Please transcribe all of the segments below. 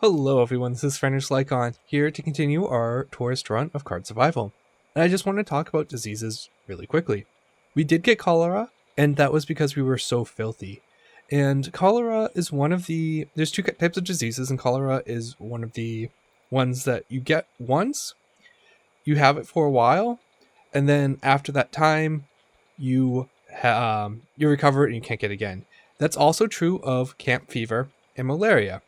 Hello everyone, this is French Lycon here to continue our tourist run of card survival. And I just want to talk about diseases really quickly. We did get cholera, and that was because we were so filthy. And cholera is there's two types of diseases, and cholera is one of the ones that you get once, you have it for a while, and then after that time, you recover it and you can't get it again. That's also true of camp fever and malaria.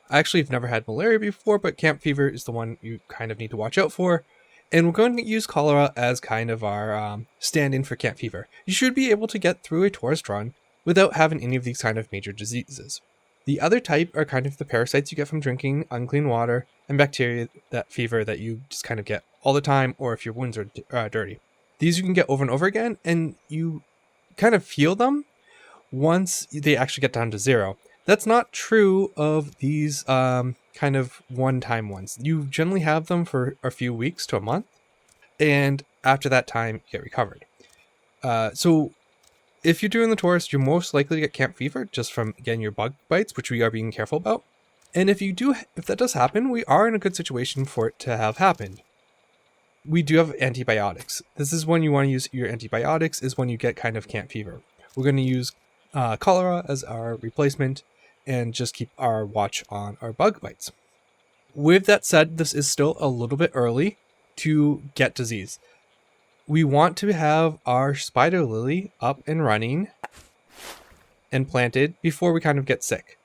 I actually have never had malaria before, but camp fever is the one you kind of need to watch out for. And we're going to use cholera as kind of our stand-in for camp fever. You should be able to get through a tourist run without having any of these kind of major diseases. The other type are kind of the parasites you get from drinking unclean water and bacteria that fever that you just kind of get all the time, or if your wounds are dirty. These you can get over and over again, and you kind of feel them once they actually get down to zero. That's not true of these kind of one-time ones. You generally have them for a few weeks to a month, and after that time, you get recovered. So if you're doing the tourist, you're most likely to get camp fever just from, again, your bug bites, which we are being careful about. And if that does happen, we are in a good situation for it to have happened. We do have antibiotics. This is when you want to use your antibiotics, is when you get kind of camp fever. We're going to use cholera as our replacement and just keep our watch on our bug bites. With that said, this is still a little bit early to get disease. We want to have our spider lily up and running and planted before we kind of get sick.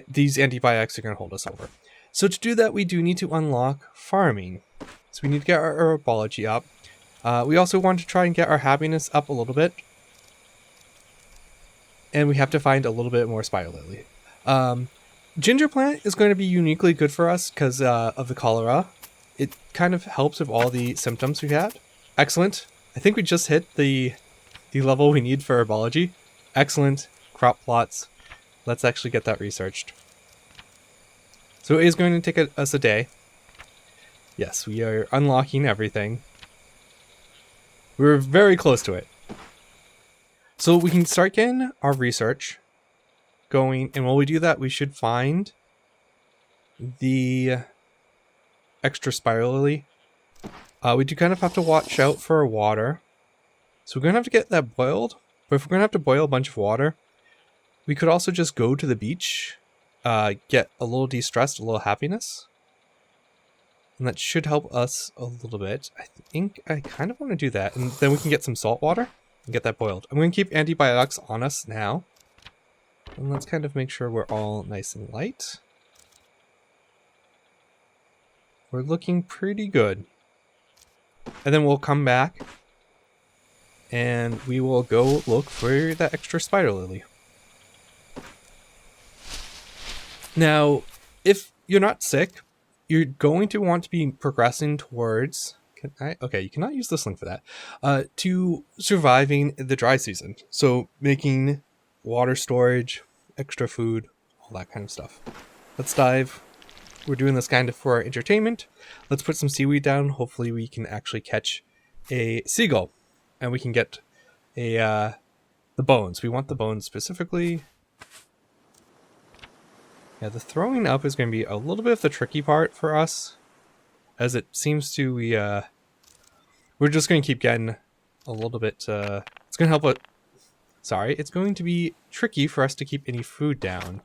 These antibiotics are going to hold us over. So to do that, we do need to unlock farming. So we need to get our herbology up. We also want to try and get our happiness up a little bit. And we have to find a little bit more spider lily. Ginger plant is going to be uniquely good for us because of the cholera. It kind of helps with all the symptoms we've had. Excellent. I think we just hit the level we need for herbology. Excellent. Crop plots. Let's actually get that researched. So it is going to take us a day. Yes, we are unlocking everything. We're very close to it. So we can start getting our research going, and while we do that, we should find the extra spider lily. We do kind of have to watch out for water. So we're going to have to get that boiled, but if we're going to have to boil a bunch of water, we could also just go to the beach, get a little de-stressed, a little happiness. And that should help us a little bit. I think I kind of want to do that, and then we can get some salt water and get that boiled. I'm going to keep antibiotics on us now. And let's kind of make sure we're all nice and light. We're looking pretty good. And then we'll come back and we will go look for that extra spider lily. Now, if you're not sick, you're going to want to be progressing towards... Okay, you cannot use this link for that. To surviving the dry season. So making water storage, extra food, all that kind of stuff. Let's dive. We're doing this kind of for our entertainment. Let's put some seaweed down. Hopefully we can actually catch a seagull. And we can get the bones. We want the bones specifically. Yeah, the throwing up is going to be a little bit of the tricky part for us. As it seems to, we're just going to keep getting a little bit, it's going to help it. Sorry, it's going to be tricky for us to keep any food down.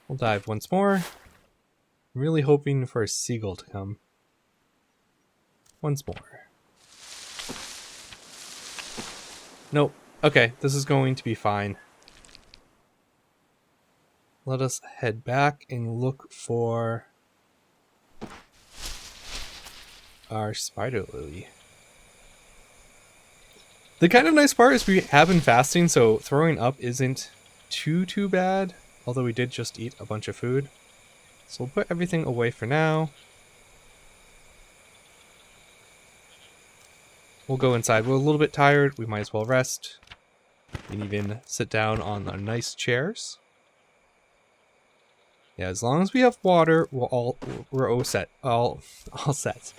We'll dive once more. I'm really hoping for a seagull to come. Once more. Nope. Okay, this is going to be fine. Let us head back and look for our spider lily. The kind of nice part is we have been fasting, so throwing up isn't too bad. Although we did just eat a bunch of food. So we'll put everything away for now. We'll go inside. We're a little bit tired. We might as well rest. We can even sit down on our nice chairs. Yeah, as long as we have water, we're all set. All set.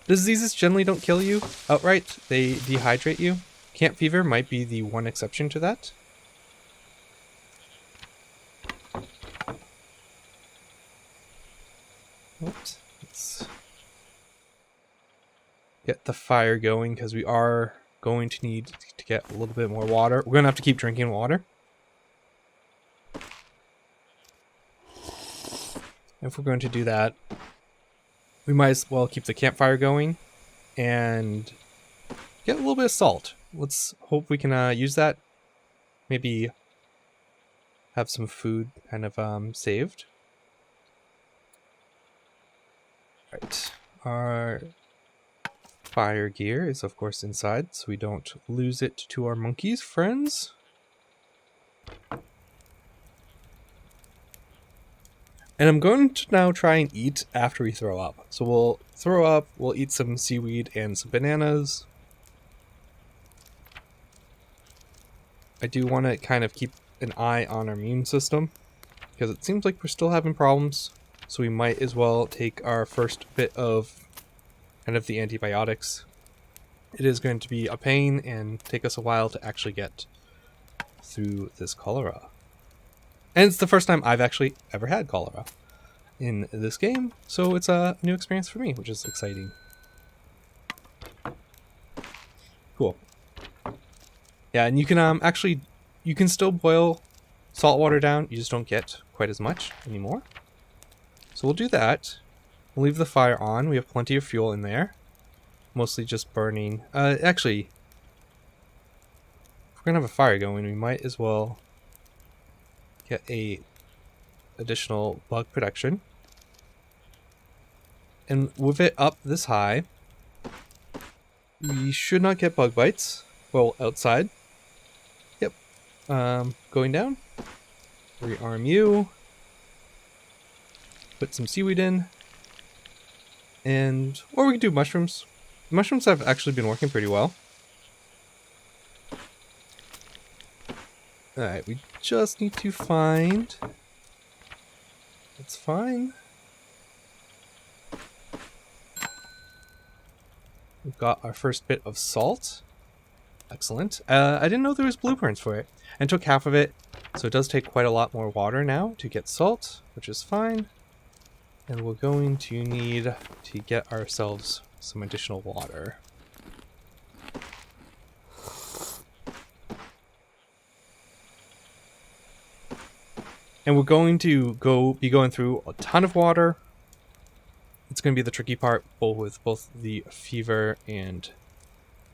Diseases generally don't kill you outright, they dehydrate you. Camp fever might be the one exception to that. Oops. Let's get the fire going because we are going to need to get a little bit more water. We're going to have to keep drinking water. If we're going to do that, we might as well keep the campfire going and get a little bit of salt. Let's hope we can use that. Maybe have some food kind of saved. Right. Our fire gear is of course inside, so we don't lose it to our monkeys friends. And I'm going to now try and eat after we throw up. So we'll throw up, we'll eat some seaweed and some bananas. I do want to kind of keep an eye on our immune system because it seems like we're still having problems. So we might as well take our first bit of kind of the antibiotics. It is going to be a pain and take us a while to actually get through this cholera. And it's the first time I've actually ever had cholera in this game, so it's a new experience for me, which is exciting. Cool. Yeah, and you can actually, you can still boil salt water down, you just don't get quite as much anymore. So we'll do that. We'll leave the fire on, we have plenty of fuel in there. Mostly just burning. Actually, if we're gonna have a fire going, we might as well get a additional bug protection. And with it up this high, we should not get bug bites. Well, outside. Yep. Going down. Rearm you. Put some seaweed in. And, or we could do mushrooms. Mushrooms have actually been working pretty well. Alright, we just need to find... That's fine. We've got our first bit of salt. Excellent. I didn't know there was blueprints for it. And took half of it, so it does take quite a lot more water now to get salt, which is fine. And we're going to need to get ourselves some additional water. And we're going to be going through a ton of water. It's going to be the tricky part, both with both the fever and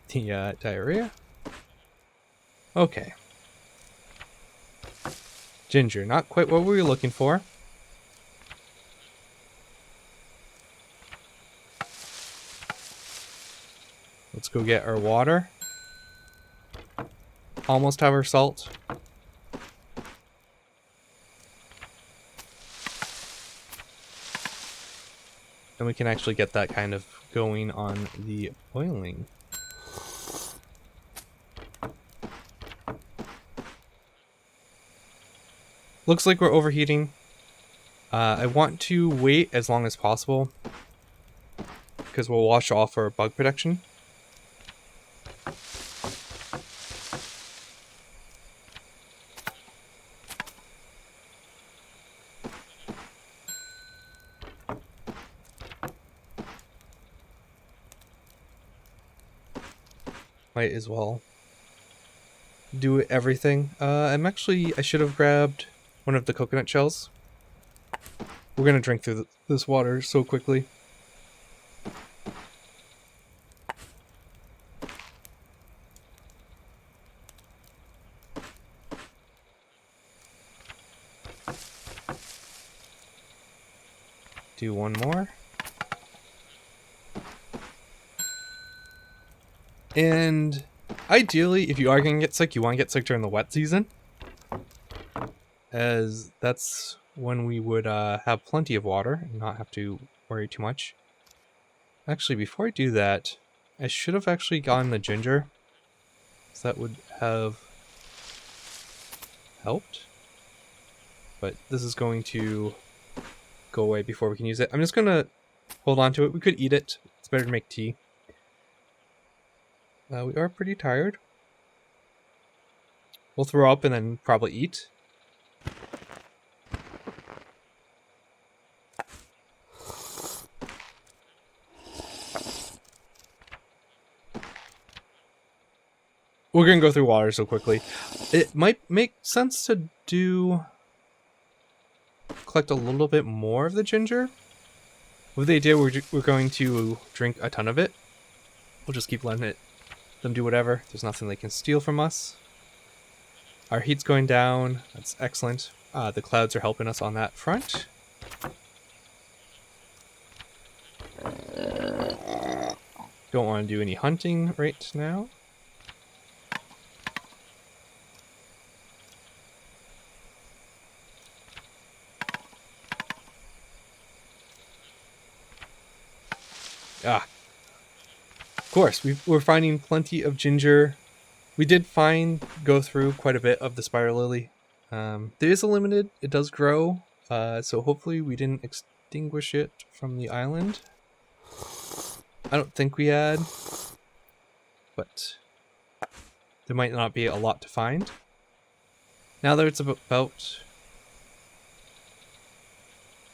the diarrhea. Okay. Ginger, not quite what we were looking for. Let's go get our water. Almost have our salt. And we can actually get that kind of going on the boiling. Looks like we're overheating. I want to wait as long as possible because we'll wash off our bug protection. Might as well do everything. I should have grabbed one of the coconut shells. We're gonna drink through this water so quickly. Do one more. And ideally, if you are going to get sick, you want to get sick during the wet season, as that's when we would have plenty of water and not have to worry too much. Actually, before I do that, I should have actually gotten the ginger, so that would have helped. But this is going to go away before we can use it. I'm just going to hold on to it. We could eat it. It's better to make tea. We are pretty tired. We'll throw up and then probably eat. We're gonna go through water so quickly. It might make sense to collect a little bit more of the ginger. With the idea we're going to drink a ton of it. We'll just keep letting them do whatever. There's nothing they can steal from us. Our heat's going down. That's excellent. The clouds are helping us on that front. Don't want to do any hunting right now. Of course, we're finding plenty of ginger. We did go through quite a bit of the spiral lily. There is a limited, it does grow, so hopefully we didn't extinguish it from the island. I don't think we had, but there might not be a lot to find. Now that it's about...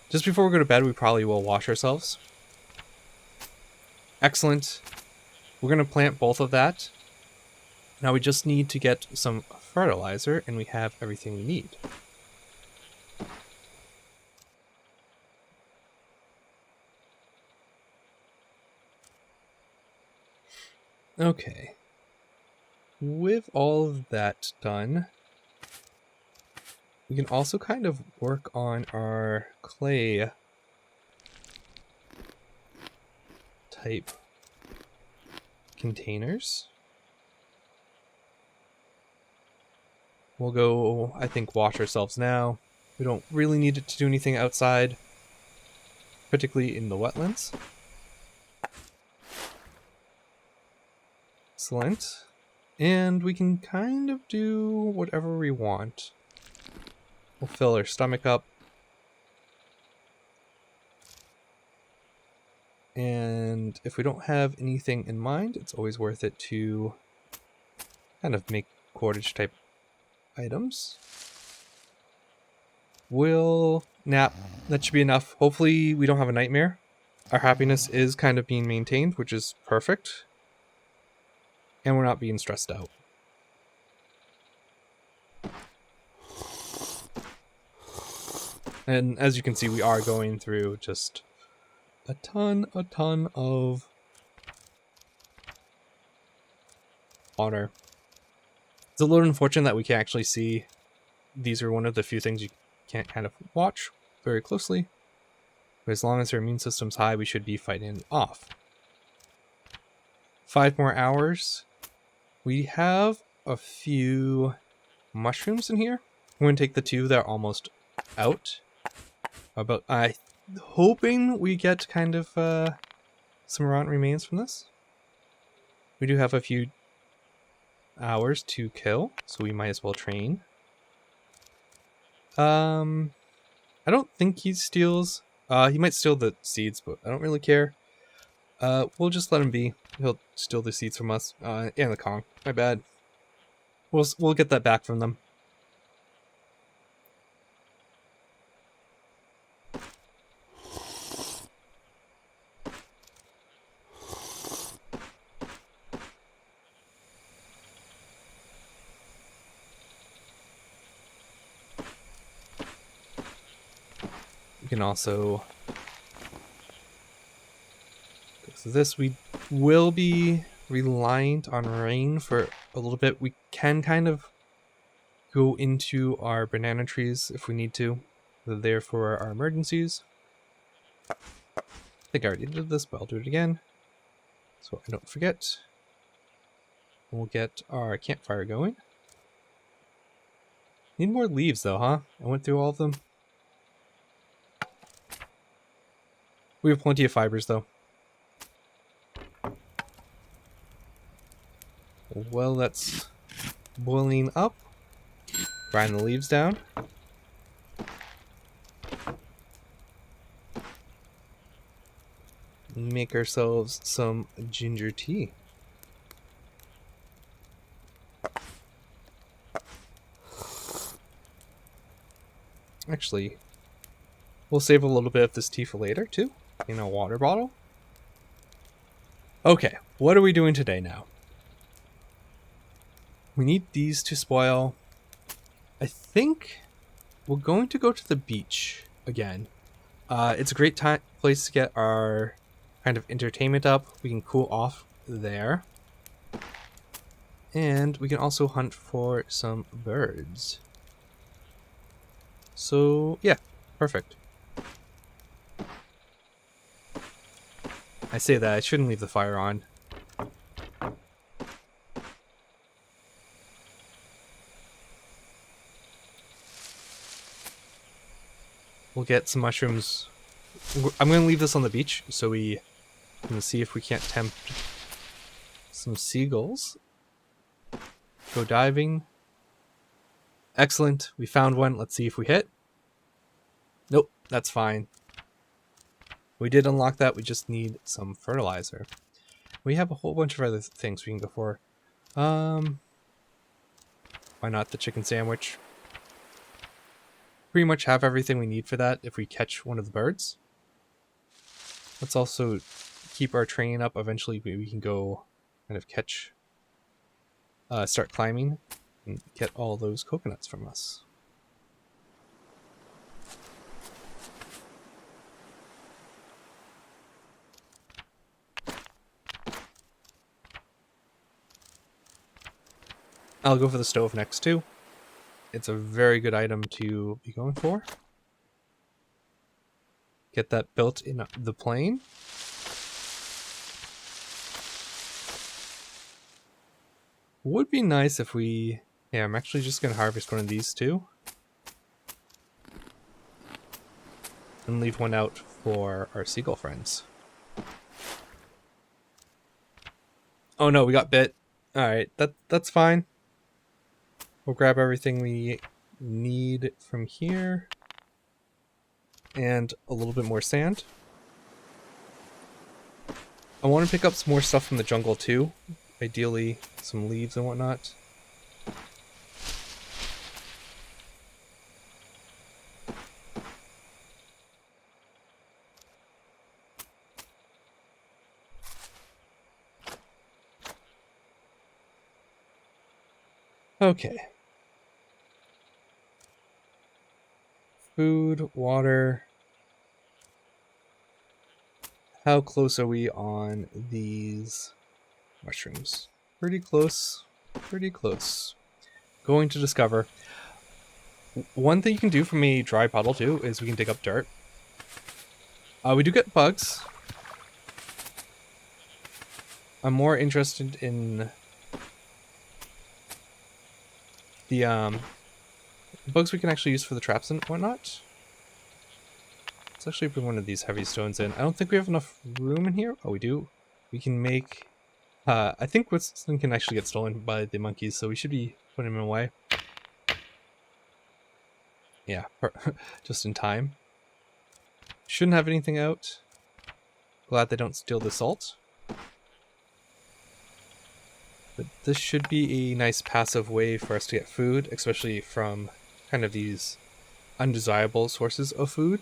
Just before we go to bed, we probably will wash ourselves. Excellent. We're going to plant both of that. Now we just need to get some fertilizer, and we have everything we need. Okay. With all of that done, we can also kind of work on our clay type containers. We'll go, I think, wash ourselves now. We don't really need it to do anything outside, particularly in the wetlands. Excellent. And we can kind of do whatever we want. We'll fill our stomach up. And if we don't have anything in mind, it's always worth it to kind of make cordage type items. We'll nap. That should be enough. Hopefully we don't have a nightmare. Our happiness is kind of being maintained, which is perfect. And we're not being stressed out. And as you can see, we are going through just a ton of water. It's a little unfortunate that we can't actually see. These are one of the few things you can't kind of watch very closely. But as long as our immune system's high, we should be fighting it off. 5 more hours. We have a few mushrooms in here. I'm going to take the 2 that are almost out. I'm hoping we get kind of some rotten remains from this. We do have a few hours to kill, so we might as well train. I don't think he steals. He might steal the seeds, but I don't really care. We'll just let him be. He'll steal the seeds from us. And the Kong. My bad. We'll get that back from them. We can also go through this. We will be reliant on rain for a little bit. We can kind of go into our banana trees if we need to. They're there for our emergencies. I think I already did this, but I'll do it again so I don't forget. We'll get our campfire going. Need more leaves though, huh? I went through all of them. We have plenty of fibers though. Well, that's boiling up. Grind the leaves down. make ourselves some ginger tea. Actually, we'll save a little bit of this tea for later too, in a water bottle. Okay, what are we doing today now? We need these to spoil. I think we're going to go to the beach again. It's a great place to get our kind of entertainment up. We can cool off there. And we can also hunt for some birds. So, yeah, perfect. I say that, I shouldn't leave the fire on. We'll get some mushrooms. I'm going to leave this on the beach so we can see if we can't tempt some seagulls. Go diving. Excellent. We found one. Let's see if we hit. Nope, that's fine. We did unlock that. We just need some fertilizer. We have a whole bunch of other things we can go for. Why not the chicken sandwich? Pretty much have everything we need for that if we catch one of the birds. Let's also keep our training up. Eventually we can go kind of catch, start climbing and get all those coconuts from us. I'll go for the stove next too. It's a very good item to be going for. Get that built in the plane. Would be nice if we... Yeah, I'm actually just going to harvest one of these too. And leave one out for our seagull friends. Oh no, we got bit. Alright, that's fine. We'll grab everything we need from here. And a little bit more sand. I want to pick up some more stuff from the jungle too. Ideally, some leaves and whatnot. Okay. Food, water. How close are we on these mushrooms? Pretty close. Pretty close. Going to discover. One thing you can do from a dry puddle too is we can dig up dirt. We do get bugs. I'm more interested in the bugs we can actually use for the traps and whatnot. Let's actually bring one of these heavy stones in. I don't think we have enough room in here. Oh, we do. We can make... I think Winston can actually get stolen by the monkeys, so we should be putting him away. Yeah, just in time. Shouldn't have anything out. Glad they don't steal the salt. But this should be a nice passive way for us to get food, especially from kind of these undesirable sources of food.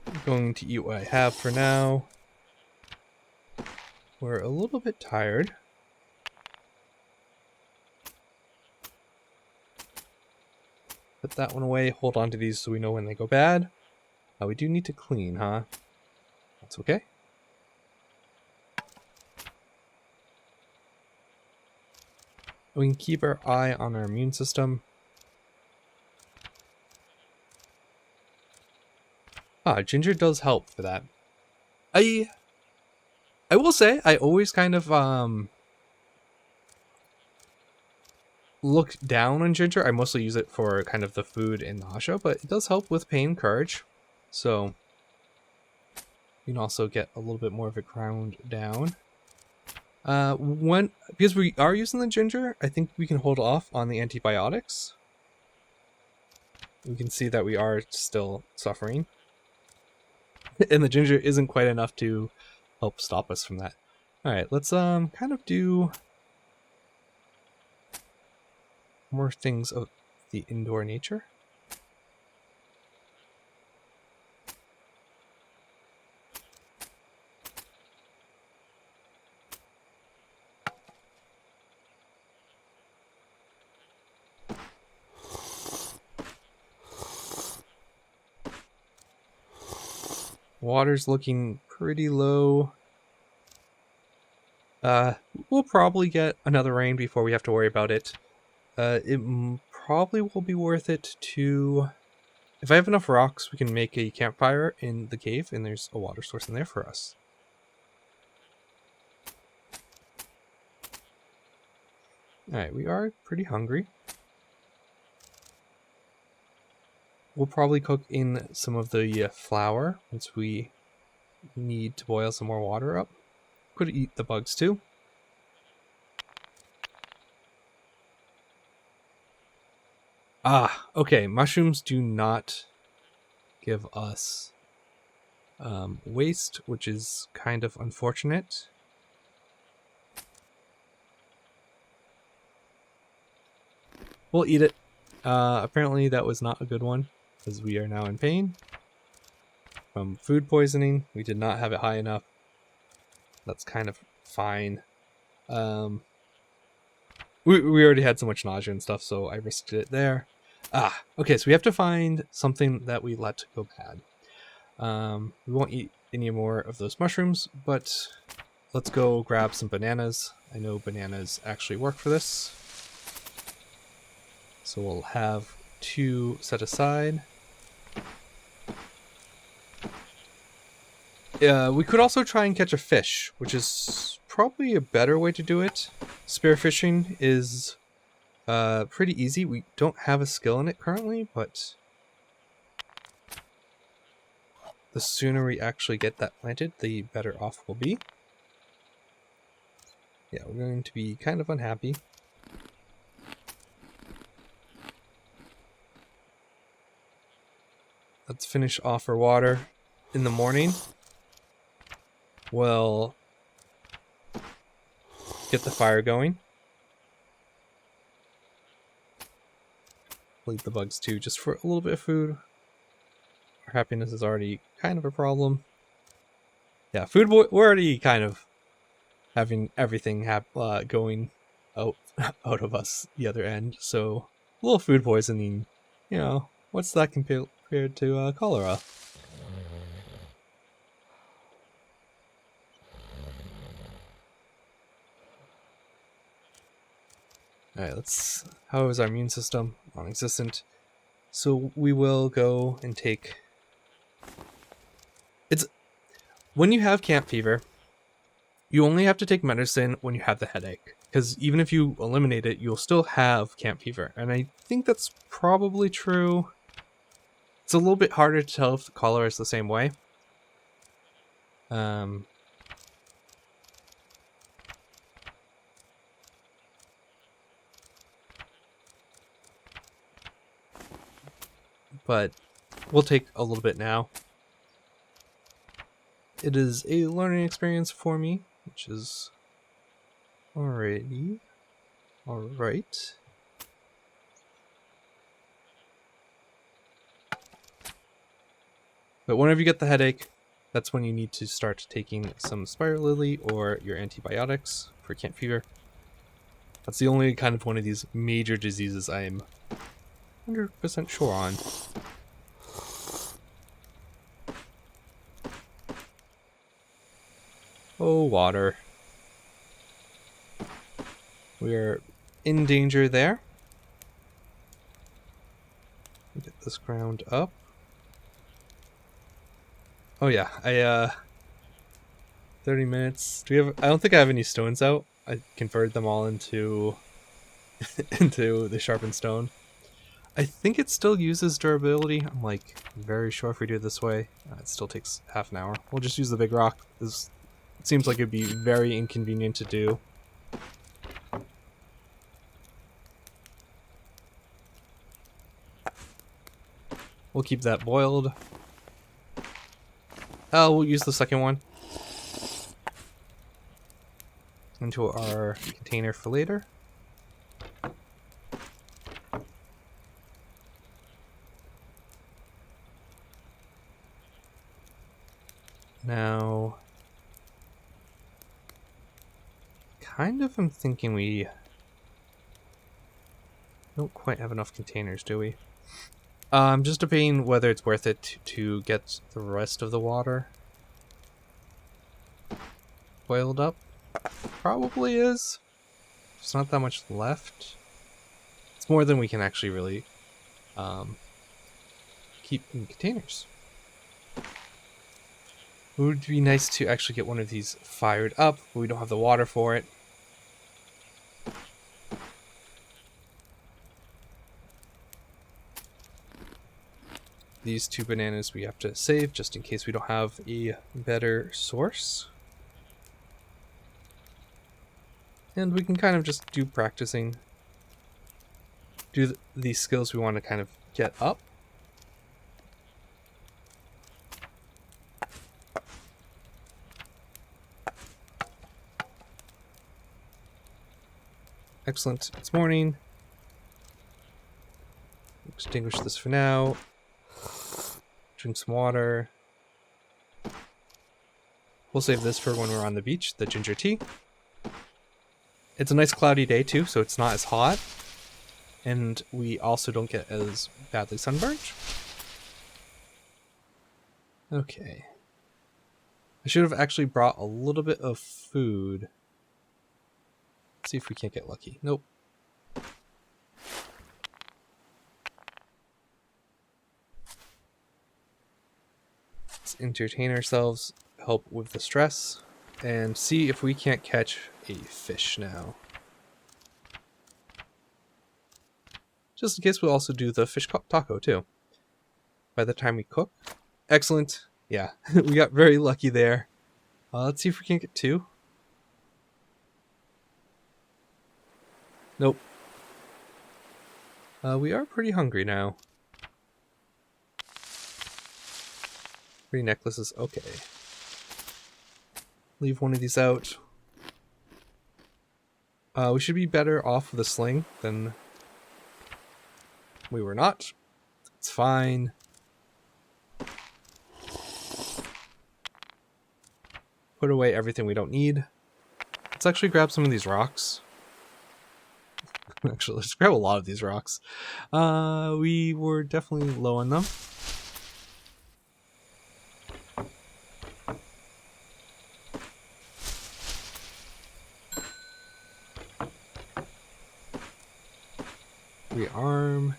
I'm going to eat what I have for now. We're a little bit tired. Put that one away, hold on to these so we know when they go bad. We do need to clean, huh? That's okay. We can keep our eye on our immune system. Ginger does help for that. I will say, I always kind of look down on ginger. I mostly use it for kind of the food and nausea, but it does help with pain, courage. So you can also get a little bit more of it ground down. Because we are using the ginger, I think we can hold off on the antibiotics. We can see that we are still suffering. And the ginger isn't quite enough to help stop us from that. Alright, let's kind of do more things of the indoor nature. Water's looking pretty low. We'll probably get another rain before we have to worry about it. It probably will be worth it to... If I have enough rocks, we can make a campfire in the cave, and there's a water source in there for us. Alright, we are pretty hungry. We'll probably cook in some of the flour once we need to boil some more water up. Could eat the bugs too. Ah, okay. Mushrooms do not give us waste, which is kind of unfortunate. We'll eat it. Apparently that was not a good one, because we are now in pain from food poisoning. We did not have it high enough. That's kind of fine. We already had so much nausea and stuff, so I risked it there. Okay, so we have to find something that we let go bad. We won't eat any more of those mushrooms, but let's go grab some bananas. I know bananas actually work for this. So we'll have 2 set aside. We could also try and catch a fish, which is probably a better way to do it. Spearfishing is pretty easy. We don't have a skill in it currently, but the sooner we actually get that planted, the better off we'll be. Yeah, we're going to be kind of unhappy. Let's finish off our water in the morning. We'll get the fire going. We'll eat the bugs too, just for a little bit of food. Our happiness is already kind of a problem. Yeah, we're already kind of having everything going out of us the other end. So a little food poisoning, you know, what's that compared to cholera? Alright, how is our immune system? Non-existent. So we will go and take... When you have camp fever, you only have to take medicine when you have the headache. Because even if you eliminate it, you'll still have camp fever. And I think that's probably true. It's a little bit harder to tell if the cholera is the same way. But we'll take a little bit now. It is a learning experience for me, which is alrighty. Alright. But whenever you get the headache, that's when you need to start taking some spiral lily or your antibiotics for camp fever. That's the only kind of one of these major diseases I'm 100% sure on. Oh, water. We're in danger there. Get this ground up. Oh yeah, 30 minutes. I don't think I have any stones out. I converted them all into into the sharpened stone. I think it still uses durability. I'm like very sure if we do it this way, it still takes half an hour. We'll just use the big rock. This It seems like it'd be very inconvenient to do. We'll keep that boiled. Oh, we'll use the second one into our container for later. Now, kind of I'm thinking we don't quite have enough containers, do we? I'm just debating whether it's worth it to get the rest of the water boiled up. Probably is. There's not that much left. It's more than we can actually really keep in containers. It would be nice to actually get one of these fired up, but we don't have the water for it. These 2 bananas we have to save just in case we don't have a better source. And we can kind of just do practicing. Do these skills we want to kind of get up. Excellent. It's morning. Extinguish this for now. Drink some water. We'll save this for when we're on the beach, the ginger tea. It's a nice cloudy day too, so it's not as hot. And we also don't get as badly sunburned. Okay. I should have actually brought a little bit of food. Let's see if we can't get lucky. Nope. Let's entertain ourselves, help with the stress, and see if we can't catch a fish now. Just in case, we'll also do the fish taco too. By the time we cook. Excellent. Yeah, we got very lucky there. Let's see if we can get 2. Nope. We are pretty hungry now. 3 necklaces. Okay. Leave one of these out. We should be better off with a sling than we were not. It's fine. Put away everything we don't need. Let's actually grab some of these rocks. Actually, let's grab a lot of these rocks. We were definitely low on them. Rearm.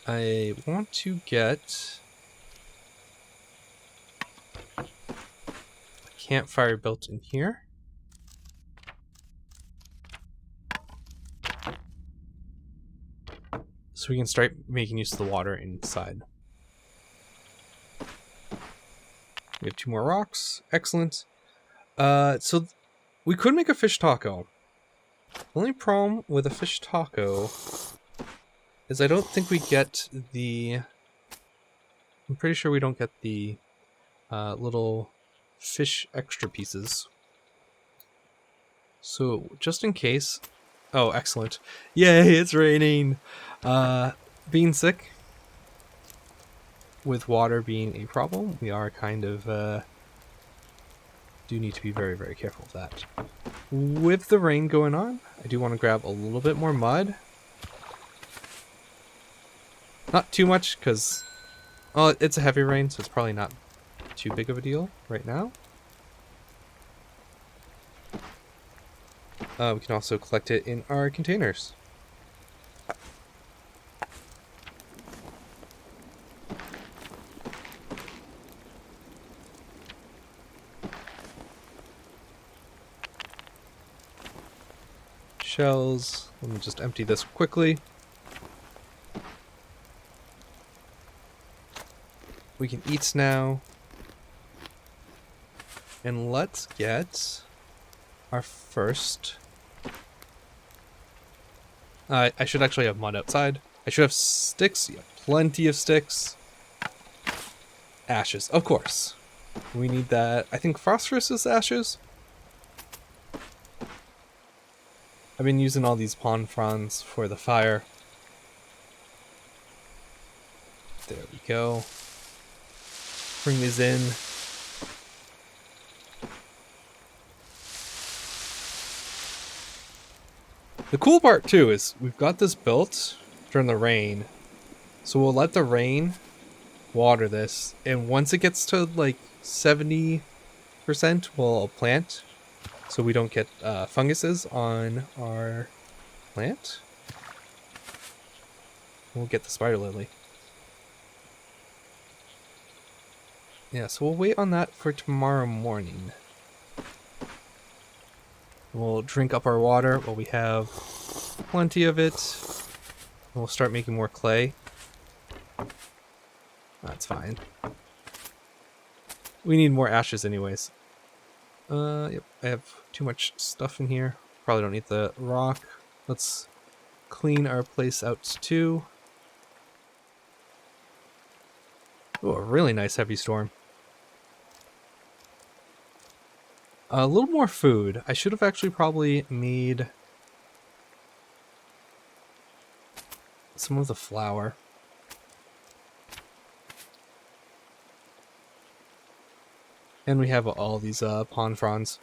I want to get a campfire built in here. So we can start making use of the water inside. We have 2 more rocks. Excellent. So we could make a fish taco. The only problem with a fish taco is I don't think we get the... I'm pretty sure we don't get the little fish extra pieces. So just in case... Oh, excellent. Yay, it's raining! Being sick, with water being a problem, we are kind of... do need to be very, very careful of that. With the rain going on, I do want to grab a little bit more mud. Not too much, because... Well, it's a heavy rain, so it's probably not too big of a deal right now. We can also collect it in our containers. Shells. Let me just empty this quickly. We can eat now. And let's get our first... I should actually have mud outside. I should have sticks. Yeah, plenty of sticks. Ashes, of course. We need that. I think phosphorus is ashes. I've been using all these palm fronds for the fire. There we go. Bring these in. The cool part too is we've got this built during the rain. So we'll let the rain water this, and once it gets to like 70%, we'll plant so we don't get funguses on our plant. We'll get the spider lily. Yeah, so we'll wait on that for tomorrow morning. We'll drink up our water while we have plenty of it. We'll start making more clay. That's fine. We need more ashes anyways. Yep, I have too much stuff in here. Probably don't need the rock. Let's clean our place out too. Oh, a really nice heavy storm. A little more food. I should have actually probably made some of the flour. And we have all these pond fronds.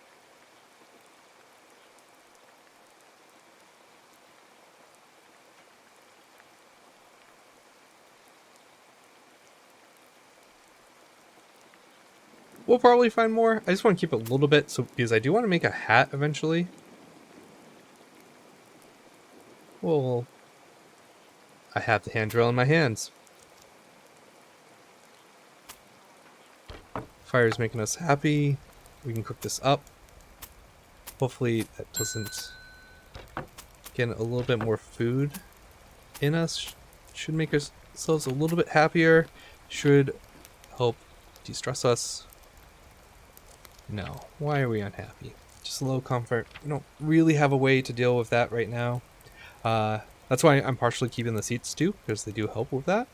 We'll probably find more. I just want to keep it a little bit, so because I do want to make a hat eventually. Well, I have the hand drill in my hands. Fire's making us happy. We can cook this up. Hopefully that doesn't get a little bit more food in us. Should make ourselves a little bit happier. Should help de-stress us. No. Why are we unhappy? Just a little comfort. We don't really have a way to deal with that right now. That's why I'm partially keeping the seats too, because they do help with that.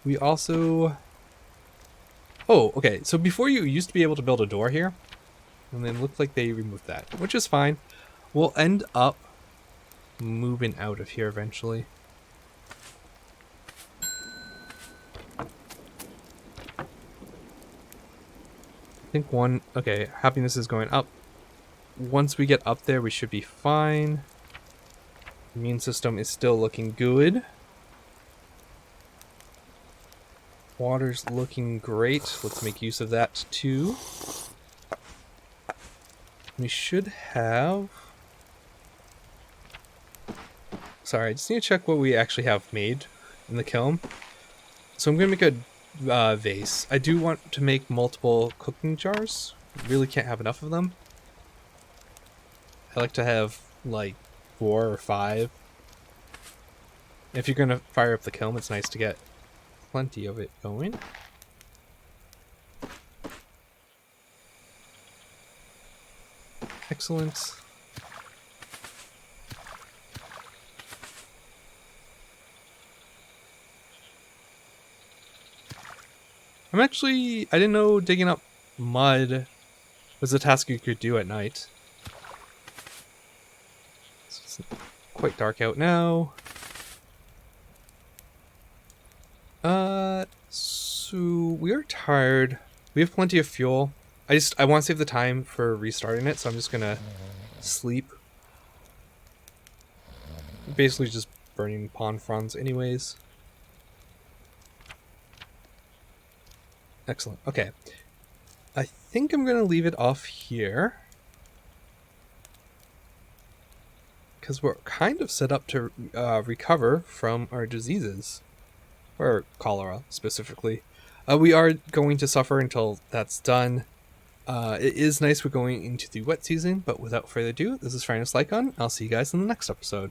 We also... Oh, okay. So before you used to be able to build a door here, and then it looked like they removed that, which is fine. We'll end up moving out of here eventually. I think one... Okay, happiness is going up. Once we get up there, we should be fine. Immune system is still looking good. Water's looking great. Let's make use of that too. We should have... Sorry, I just need to check what we actually have made in the kiln. So I'm going to make a vase. I do want to make multiple cooking jars. Really can't have enough of them. I like to have like 4 or 5. If you're going to fire up the kiln, it's nice to get plenty of it going. Excellent. I didn't know digging up mud was a task you could do at night. It's quite dark out now. So we are tired. We have plenty of fuel. I want to save the time for restarting it, so I'm just gonna sleep. Basically just burning pond fronds anyways. Excellent. Okay. I think I'm going to leave it off here. Because we're kind of set up to recover from our diseases. Or cholera, specifically. We are going to suffer until that's done. It is nice we're going into the wet season, but without further ado, this is Franus Lycon. I'll see you guys in the next episode.